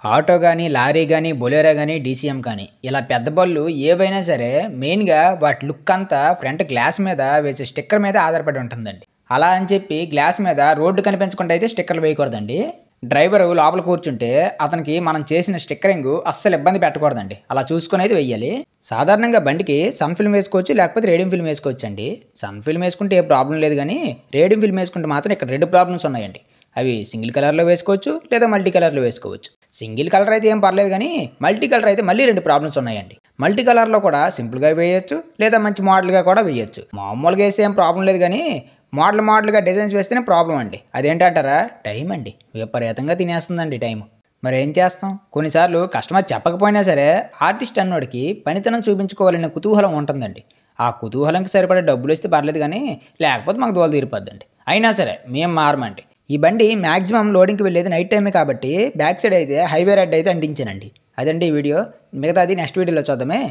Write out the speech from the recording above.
Auto గానీ, lorry గానీ, Bolero గానీ, డీసీఎం కానీ ఇలా పెద్ద బళ్ళు ఏవైనా సరే మెయిన్‌గా వాటి లుక్ అంతా ఫ్రంట్ గ్లాస్ మీద వేసే స్టిక్కర్ మీద ఆధారపడి ఉంటుందండి. అలా అని చెప్పి గ్లాస్ మీద రోడ్డు కనిపించకుండా అయితే స్టిక్కర్లు వేయకూడదండి. డ్రైవరు లోపల కూర్చుంటే అతనికి మనం చేసిన స్టిక్కరింగ్ అస్సలు ఇబ్బంది పెట్టకూడదండి. అలా చూసుకొని అయితే వెయ్యాలి. సాధారణంగా బండికి సన్ ఫిల్మ్ వేసుకోవచ్చు, లేకపోతే రేడియం ఫిల్మ్ వేసుకోవచ్చండి. సన్ ఫిల్మ్ వేసుకుంటే ఏ ప్రాబ్లం లేదు కానీ రేడియం ఫిల్మ్ వేసుకుంటే మాత్రం ఇక్కడ 2 ప్రాబ్లమ్స్ ఉన్నాయండి. అవి సింగిల్ కలర్లో వేసుకోవచ్చు, లేదా మల్టీ కలర్లో వేసుకోవచ్చు. సింగిల్ కలర్ అయితే ఏం పర్లేదు కానీ మల్టీ కలర్ అయితే మళ్ళీ 2 ప్రాబ్లమ్స్ ఉన్నాయండి. మల్టీ కలర్లో కూడా సింపుల్గా వేయొచ్చు, లేదా మంచి మోడల్గా కూడా వేయొచ్చు. మామూలుగా వేస్తే ఏం ప్రాబ్లం లేదు కానీ మోడల్గా డిజైన్స్ వేస్తేనే ప్రాబ్లం అండి. అదేంటంటారా? టైం అండి. విపరీతంగా తినేస్తుందండి టైం. మరి ఏం చేస్తాం? కొన్నిసార్లు కస్టమర్ చెప్పకపోయినా సరే ఆర్టిస్ట్ అన్నోడికి పనితనం చూపించుకోవాలనే కుతూహలం ఉంటుందండి. ఆ కుతూహలంకి సరిపడే డబ్బులు ఇస్తే పర్లేదు కానీ లేకపోతే మాకు దోల తీరిపోద్దండి. అయినా సరే మేము మారమండి. ఈ బండి మ్యాక్సిమం లోడింగ్కి వెళ్ళేది నైట్ టైమే కాబట్టి బ్యాక్ సైడ్ అయితే హైవే రెడ్ అయితే అంటించానండి. అదండి ఈ వీడియో. మిగతాది నెక్స్ట్ వీడియోలో చూద్దామే.